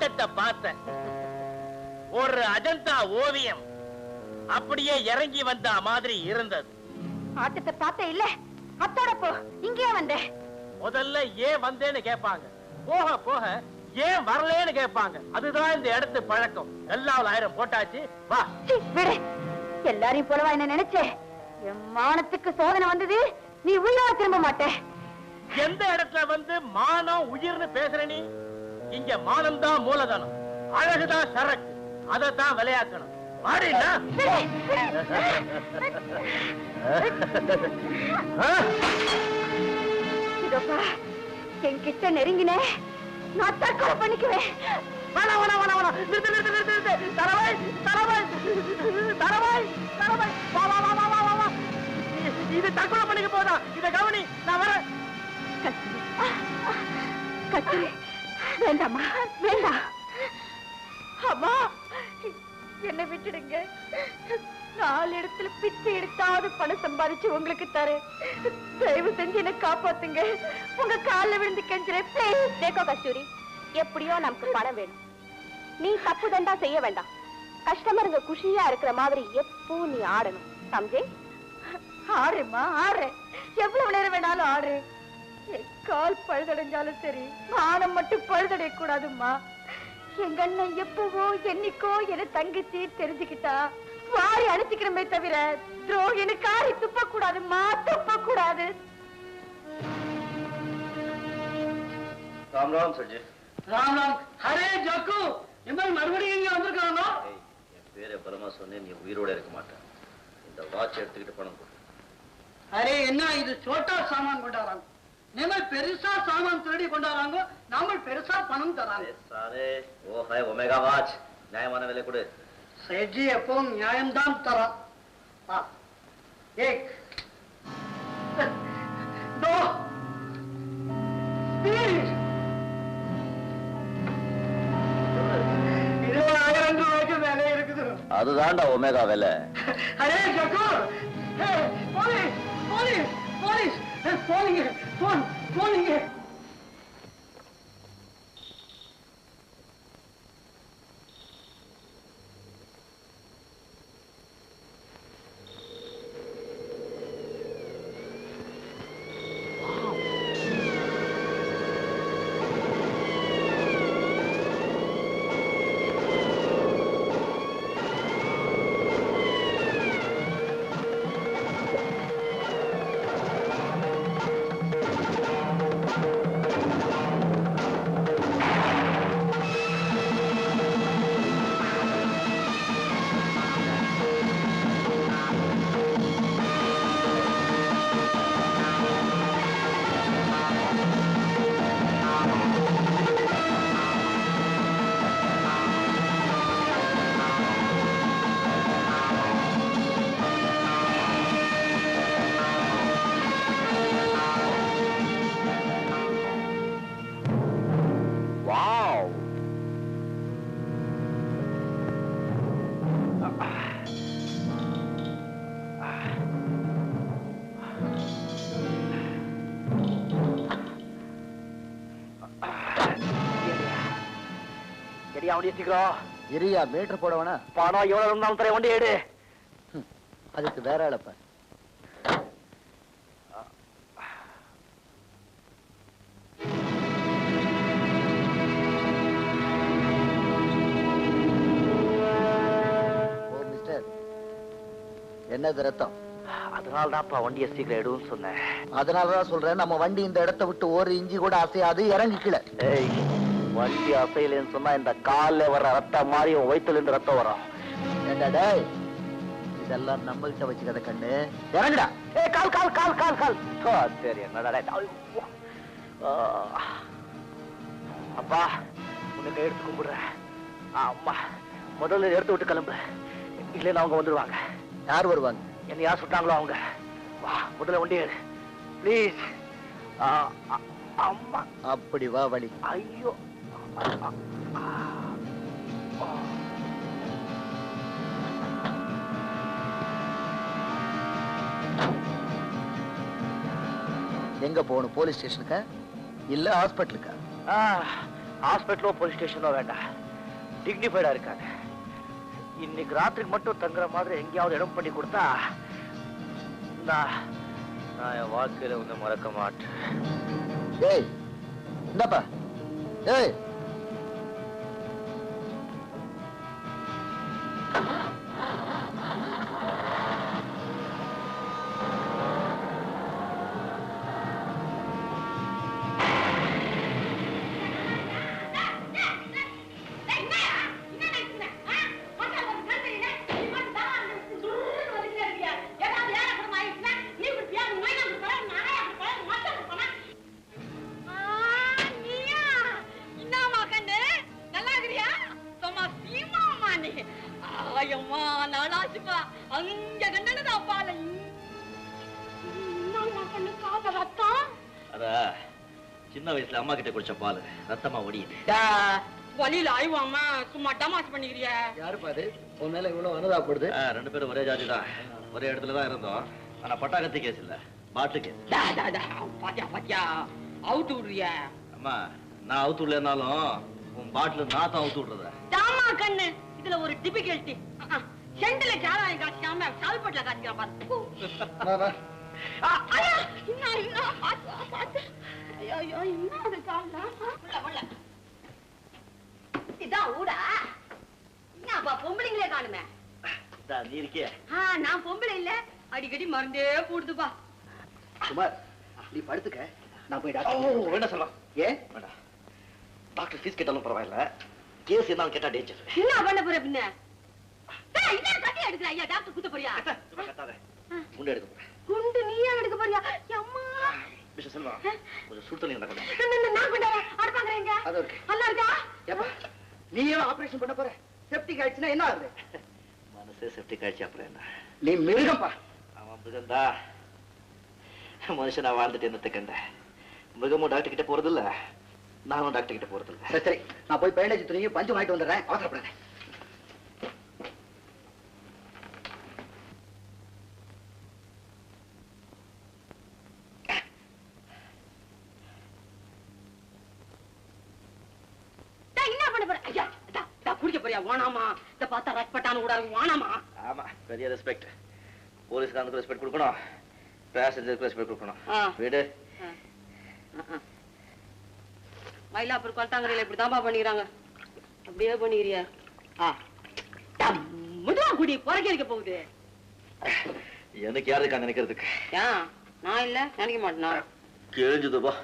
ஆட்டத்தை பார்த்தேன். ஒரு அஜந்தா ஓவியம் அப்படியே இறங்கி வந்த மாதிரி இருந்தது. ஆட்டத்தை பார்த்த இல்ல, அத்தோட போ. இங்கே வந்தேன். முதல்ல ஏன் வந்தேன்னு கேட்பாங்க, போக போக ஏன் வரலன்னு கேட்பாங்க. அதுதான் இந்த இடத்து பழக்கம். எல்லாம் 1000 போட்டாச்சு, வா. விடு, எல்லாரையும் போலவா என்ன நினைச்சே? என் மானத்துக்கு சோதனை வந்தது, நீ உயிரோட திரும்ப மாட்டே. எந்த இடத்துல வந்து மானம் உயிர்னு பேசுற நீ? இங்க மானம் தான் மூலதனம், அழகுதான் சரக்கு. அதைத்தான் விளையாக்கணும். மாறினா இதோப்பா, என்கிட்ட நெருங்கினே நான் தற்கொலை பண்ணிக்குவேன். வேணா வேணா வேணா வேணா, நிறுத்து நிறுத்து நிறுத்து நிறுத்து. தரவாய் தரவாய் தரவாய் தரவாய், வா வா வா வா வா வா வா. இது தற்கொலை பண்ணிக்க போதா? இத கவனி, நான் வரேன். கத்திரி, வேண்டாமா, வேண்டாம். அம்மா, என்னை விட்டுடுங்க. 4 இடத்துல பிச்சை எடுத்தாவது பணம் சம்பாதிச்சு உங்களுக்கு தரேன். தயவு செஞ்சு என்ன காப்பாத்துங்க. உங்க காலில் விழுந்து கெஞ்சுறேன். தேக்கோ கஸ்தூரி, எப்படியோ நமக்கு பணம் வேணும். நீ தப்பு தண்டா செய்ய வேண்டாம். கஸ்டமருங்க குஷியா இருக்கிற மாதிரி எப்போ நீ ஆடணும். சம்ஜே? ஆடுறேம்மா, ஆடுறேன். எவ்வளவு நேரம் வேணாலும் ஆடுறேன். கால் பழுதடைஞ்சாலும் சரி, மானம் மட்டும் பழுதடைய கூடாதும்மா. எங்க அண்ணன் எப்பவோ என்னைக்கோ என தங்கச்சி தெரிஞ்சுக்கிட்டா வாரி அனுப்பிக்கிறமே தவிர துரோகின்னு காரி துப்ப கூடாதும்மா, துப்ப கூடாது. ராம் ராம் சஜி. ராம் ராம். அரே ஜக்கு, எம்மாய் மறுபடியும் இங்க வந்திருக்கானோ? என் பேரை பலமா சொன்னேன், நீ உயிரோட இருக்க மாட்டேன். இந்த வாட்ச் எடுத்துக்கிட்டு பணம் கொடு. அரே என்ன இது சோட்டா சாமான் கொண்டாடுறாங்க, நம்ம பெருசா சாமான் திருடி கொண்டாடுறாங்க, நாம பெருசா பணம் தராங்க. சாரே ஓ ஹை ஒமேகா வாட்ச், நியாயமான விலை கொடு. சேட்ஜி எப்பவும் நியாயம்தான் தரான். ஏக் दो 20,000 ரூபாய்க்கு விலை இருக்குது. அதுதான்டா ஒமேகா விலை. அரே ஜக்கூர், போலீஸ் போலீஸ் போலீஸ், போனீங்க போனீங்க. இரியா மீட்டர் போடவனா? பணம் எவ்வளவு இருந்தாலும் தர வண்டி எடு. அதுக்கு வேற ஆளப்ப. ஓ மிஸ்டர், என்னது ரத்தம்? அதனால்தான்ப்பா வண்டியை சீக்கிரம் எடுன்னு சொன்னேன். அதனாலதான் சொல்றேன், நம்ம வண்டி இந்த இடத்தை விட்டு ஒரு இஞ்சி கூட அசையாது, இறங்கிக்கல. வண்டி அசையிலன்னு சொன்னா இந்த கால்ல வர ரத்தம் மாதிரி வயிற்றுல இருந்து ரத்தம் வரும். இதெல்லாம் நம்மள்கிட்ட வச்சுக்கத கண்ணு, இறங்குடா. கால் கால் கால் கால் கால். சரி என்னடா அப்பா, உனக்கு எடுத்து கும்பிடுறேன். அம்மா, முதல்ல எடுத்து விட்டு கிளம்பு, இல்லைன்னு அவங்க வந்துடுவாங்க. யார் வருவாங்க? என்ன யார் சுட்டாங்களோ அவங்க. வா, முதல்ல வண்டி எடு ப்ளீஸ். அம்மா, அப்படி வா வழி. ஐயோ, எங்க போகணும்? போலீஸ் ஸ்டேஷனுக்கா இல்ல ஹாஸ்பிட்டலுக்கா? ஹாஸ்பிட்டலோ போலீஸ் ஸ்டேஷனோ வேண்டாம், டிக்னிஃபைடா இருக்காங்க. இன்னைக்கு ராத்திரிக்கு மட்டும் தங்குற மாதிரி எங்கேயாவது இடம் பண்ணி கொடுத்தா நான் என் வாழ்க்கையில ஒண்ணு மறக்க மாட்டேன். ஏய் என்னப்பா? ஏய் சின்ன வயசுல அம்மா கிட்ட குடிச்ச பால் ரத்தமா ஒடியுது. வழியில ஆய்வாமா சும்மா டமாஸ் பண்ணிக்கிறிய. யாருப்பா அது உன் மேல இவ்வளவு அனுதாபப்படுது? 2 பேரும் ஒரே ஜாதி தான், ஒரே இடத்துல தான் இருந்தோம். ஆனா பட்டாக்கத்தி கேஸ் இல்ல, பாட்டில் கேஸ். பாத்தியா பாத்தியா அவுத்து விடுறிய. அம்மா நான் அவுத்து விடலனாலும் உன் பாட்டில் நான் தான் அவுத்து விடுறத. தாமா கண்ணு இதுல ஒரு டிபிகல்ட்டி. செண்டில சாராயம் காய்ச்சாம சால்பட்ல காய்ச்சிக்கிற பாத்து. ஐயா இன்னும் பாத்து. ஐயோ என்ன அது காலா உள்ள இதான் ஊடா. என்னப்பா பொம்பளைங்களே காணுமே. நீ இருக்கிய? நான் பொம்பளை இல்ல, அடிக்கடி மருந்தே போடுதுப்பா. குமார் நீ படுத்துக்க, நான் போய் டாக்டர் என்ன சொல்லலாம். ஏன் வேண்டாம், டாக்டர் ஃபீஸ் கேட்டாலும் பரவாயில்ல, கேஸ் என்ன கேட்டா டேஞ்சர். என்ன பண்ண போற பின்ன? கட்டி எடுக்கிற ஐயா, டாக்டர் குத்த போறியா? கத்தாத, குண்டு எடுக்க போறேன். குண்டு நீயா எடுக்க போறியா? அம்மா மிஸ்டர் செல்வா, கொஞ்சம் சுடு தண்ணி நடக்கணும். நான் கொண்டாரேன். அடுப்பாங்க அது இருக்கு. நல்லா இருக்கா? ஏப்பா நீ ஏன் ஆபரேஷன் பண்ண போற? செப்டிக் ஆயிடுச்சுன்னா என்ன ஆகுது? மனசே செப்டிக் ஆயிடுச்சு, அப்புறம் என்ன? நீ மிருகம்பா. அவன் மிருகந்தா, மனுஷனா வாழ்ந்துட்டு என்னத்தை கண்ட. மிருகமும் டாக்டர் கிட்ட போறது இல்ல, நானும் டாக்டர் கிட்ட போறது இல்ல. சரி நான் போய் பேண்டேஜ் துணியும் பஞ்சு வாங்கிட்டு வந்துடுறேன், அவசரப்படாத. குடிக்க போறியா? வானாமா, இத பார்த்தா ரெஸ்பெக்டான கூட வானாமா. ஆமா, பெரிய ரெஸ்பெக்ட். போலீஸ்காரனுக்கு ரெஸ்பெக்ட் கொடுக்கணும், பேசஞ்சருக்கு ரெஸ்பெக்ட் கொடுக்கணும். வீடு மயிலாப்பூர் கொல்தாங்கரையில இப்படி தாம்பா பண்ணிக்கிறாங்க. அப்படியே பண்ணிக்கிறியா? முதுவா குடி புறக்க போகுது. எனக்கு யாரு இருக்கா நினைக்கிறதுக்கு? ஏன் நான் இல்ல நினைக்க மாட்டேனா? கிழிஞ்சுதுப்பா.